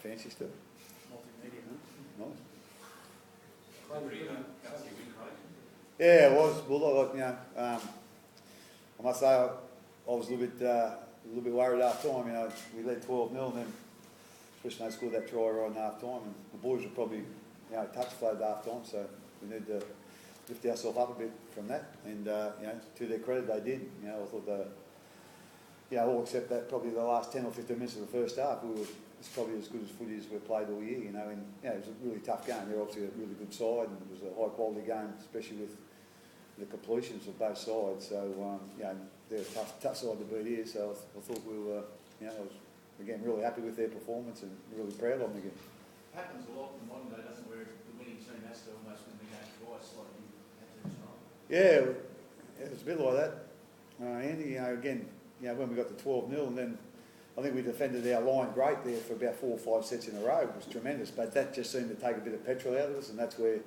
fancy stuff. Multimedia. Nice. Yeah, Yeah, it was. Well, like, I must say I was a little bit worried after time. We led 12-0, and then especially they scored that try right in half time, and the boys were probably touch floated half time, so we need to lift ourselves up a bit from that. And to their credit, they did. I thought all except that probably the last 10 or 15 minutes of the first half, it's probably as good as footy as we've played all year. And it was a really tough game. They're obviously a really good side, and it was a high quality game, especially with the completions of both sides. So they're a tough side to beat here. So I thought we were, I was again really happy with their performance and really proud of them again. It happens a lot in modern day, doesn't it, where the winning team has to almost win the game twice, like you had to this time. Yeah, it was a bit like that, Andy. Again, when we got to 12-0, and then I think we defended our line great there for about 4 or 5 sets in a row. It was tremendous, but that just seemed to take a bit of petrol out of us, and that's where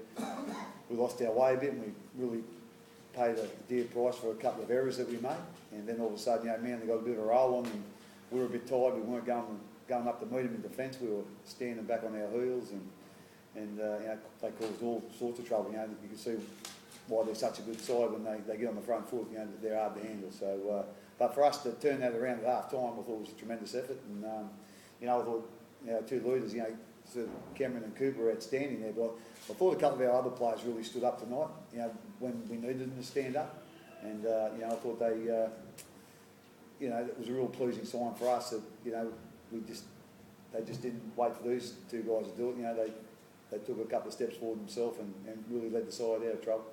we lost our way a bit, and we really paid a dear price for a couple of errors that we made. And then all of a sudden, Manly got a bit of a roll on, and we were a bit tired. We weren't going up to meet them in defence. We were standing back on our heels, and they caused all sorts of trouble. You can see why they're such a good side when they get on the front foot. They're hard to handle. So, but for us to turn that around at half time, I thought it was a tremendous effort. And I thought two leaders, Cameron and Cooper were outstanding there. But I thought a couple of our other players really stood up tonight. When we needed them to stand up, and I thought they, it was a real pleasing sign for us that they just didn't wait for these two guys to do it. They took a couple of steps forward themselves and really led the side out of trouble.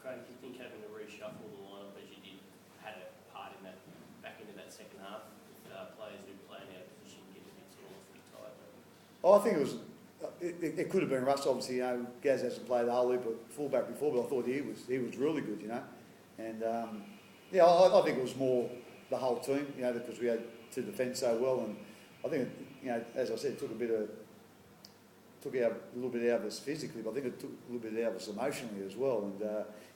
Craig, do you think having to reshuffle the lineup as you did had a part in that, back into that second half, with players who play in our position get a bit sort of tired? I think it was. It could have been Russ. Obviously, Gaz hasn't played the whole loop at fullback before, but I thought he was really good, And I think it was more the whole team, because we had to defend so well, and I think as I said, it took a little bit out of us physically, but I think it took a little bit out of us emotionally as well,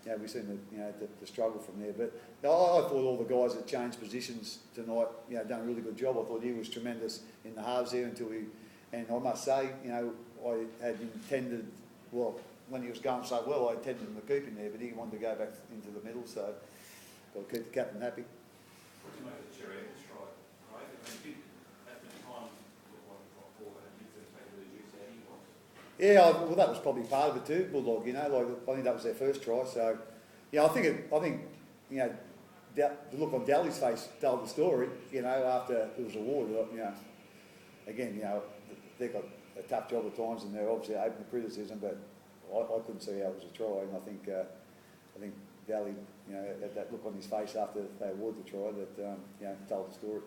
and we seemed to struggle from there. But I thought all the guys that changed positions tonight, done a really good job. I thought he was tremendous in the halves there and I must say, I had intended, when he was going so well, I intended him to keep him there, but he wanted to go back into the middle, so got to keep the captain happy. What do you make of the Cherry strike, Craig? At the time, look like a drop forward, and you could take really juice out of you. Yeah, well, that was probably part of it too, Bulldog. I think that was their first try. So, I think the look on Daly's face told the story. After it was awarded, again, they've got a tough job at times, and they're obviously open to criticism. But I couldn't see how it was a try, and I think Daly, that look on his face after they awarded the try, that told the story.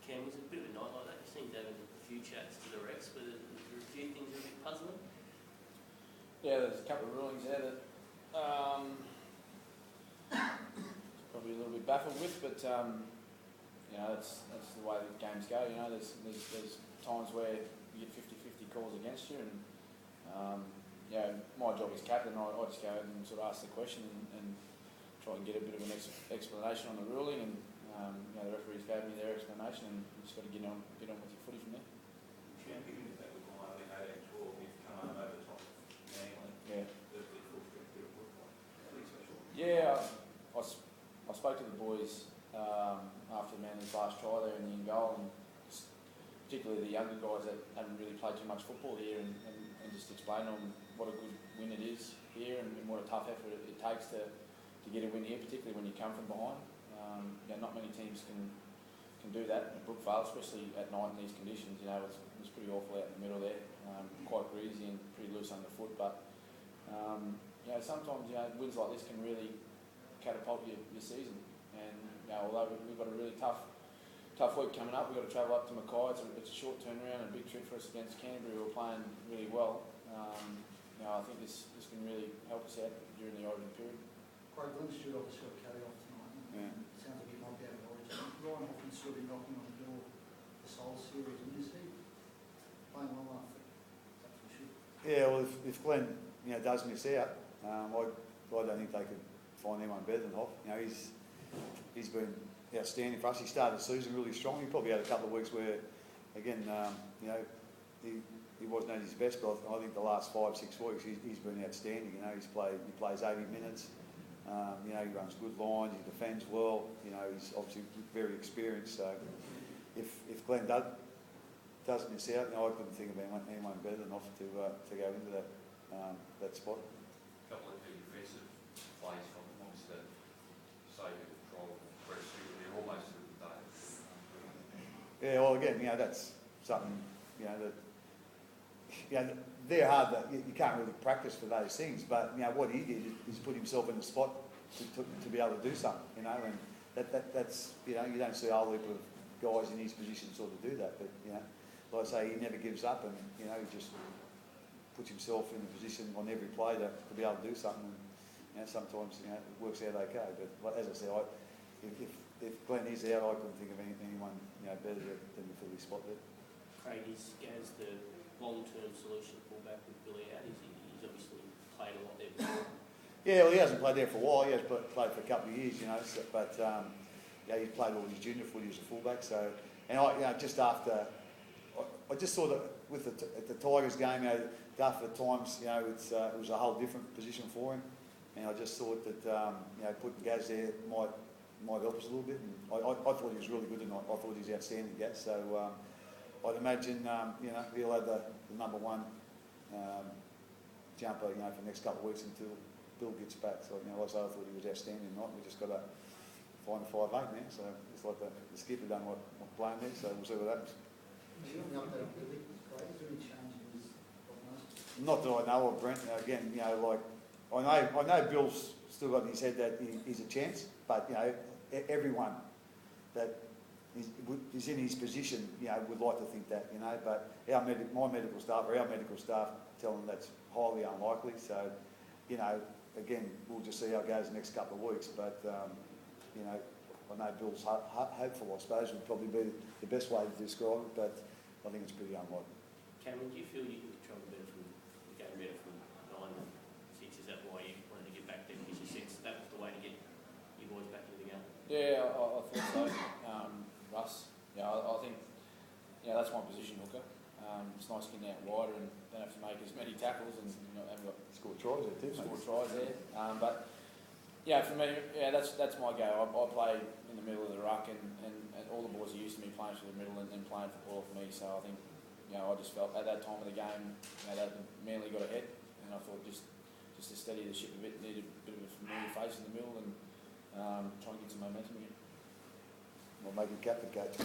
Cam, was it a bit of a night like that? You seemed to have a few chats to the Rex, but there were a few things that were a bit puzzling. Yeah, there's a couple of rulings there that probably a little bit baffled with, but that's the way the games go. There's times where you get 50-50 calls against you, and my job as captain, I just go and sort of ask the question and try and get a bit of an explanation on the ruling, and the referees gave me their explanation, and you just got to get on with your footy from there. Champion, if that was on, I think 18-12, you've come home over the top. Yeah. Yeah. I spoke to the boys after Manly's last try there in the in goal, and particularly the younger guys that haven't really played too much football here, and just explain to them what a good win it is here, and what a tough effort it takes to get a win here, particularly when you come from behind. Not many teams can do that at Brookvale, especially at night in these conditions. It's pretty awful out in the middle there, quite breezy and pretty loose underfoot. But sometimes wins like this can really catapult your season. And although we've got a really tough week coming up, we've got to travel up to Mackay. It's a short turnaround and a big trip for us against Canterbury, who are playing really well. I think this can really help us out during the Origin period. Craig Lynch should obviously got carry off tonight. Yeah. Sounds like he might be out of Origin. Ryan Hoffman's still been knocking on the door this whole series, and is he playing well enough? Yeah, well, if Glenn does miss out, I don't think they could find anyone better than Hoff. He's been outstanding for us. He started the season really strong. He probably had a couple of weeks where, again, he wasn't at his best, but I think the last 5-6 weeks he's been outstanding. You know, he plays 80 minutes. You know, he runs good lines, he defends well. You know, he's obviously very experienced. So if Glenn does miss out, you know, I couldn't think of anyone better than off to go into that spot. A couple of key defensive plays from him, obviously that save and control, press, they're almost to the day. Yeah, well, again, you know, that's something, you know, that, you know, they're hard, that you can't really practice for those things, but, you know, what he did is put himself in the spot to be able to do something, you know, and that's, you know, you don't see a whole heap of guys in his position sort of do that, but, you know, like I say, he never gives up, and, you know, he just puts himself in a position on every play to be able to do something, and, you know, sometimes, you know, it works out okay, but like, as I said, if Glenn is out, I couldn't think of anyone, you know, better than the Philly spot there. Craig, is Gaz the long-term solution fullback with Billy out? He's obviously played a lot there before. Yeah, well, he hasn't played there for a while. He has played for a couple of years, you know. So, but yeah, he's played all his junior footy as a fullback. So, and I, you know, just after, I just saw that with at the Tigers game, you know, after the times, you know, it was a whole different position for him, and I just thought that you know, putting Gaz there might help us a little bit. And I thought he was really good tonight. I thought he's outstanding, Gaz. So I'd imagine you know, he'll have the number one jumper, you know, for the next couple of weeks until Bill gets back. So, you know, like I thought he was outstanding tonight. We just got to find a 5'8" now. So it's like the skipper done what playing there. So we'll see what happens. Is there any update on Billy? Craig, is there any change in his prognosis? Not that I know of, Brent. Again, you know, like I know Bill's still got in his head that he's a chance, but you know, everyone that is in his position, you know, would like to think that, you know. But my medical staff or our medical staff tell them that's highly unlikely. So, you know, again, we'll just see how it goes the next couple of weeks. But you know, I know Bill's hopeful, I suppose, would probably be the best way to describe it. But I think it's pretty unlikely. Cameron, do you feel you can control the game better from 9 and 6? Is that why you wanted to get back there? Because you sensed that was the way to get your boys back into the game? Yeah, I thought so. Russ, yeah, I think, yeah, that's my position, hooker. It's nice getting out wider and don't have to make as many tackles, and you know, haven't got Scored tries there too. score tries there. But yeah, for me, yeah, that's my go. I play in the middle of the ruck, and all the boys are used to me playing through the middle and playing football for me. So I think, you know, I just felt at that time of the game, you know, that Manly got ahead, and I thought just to steady the ship a bit, needed a bit of a familiar face in the middle, and try and get some momentum again. Well, maybe captain coach.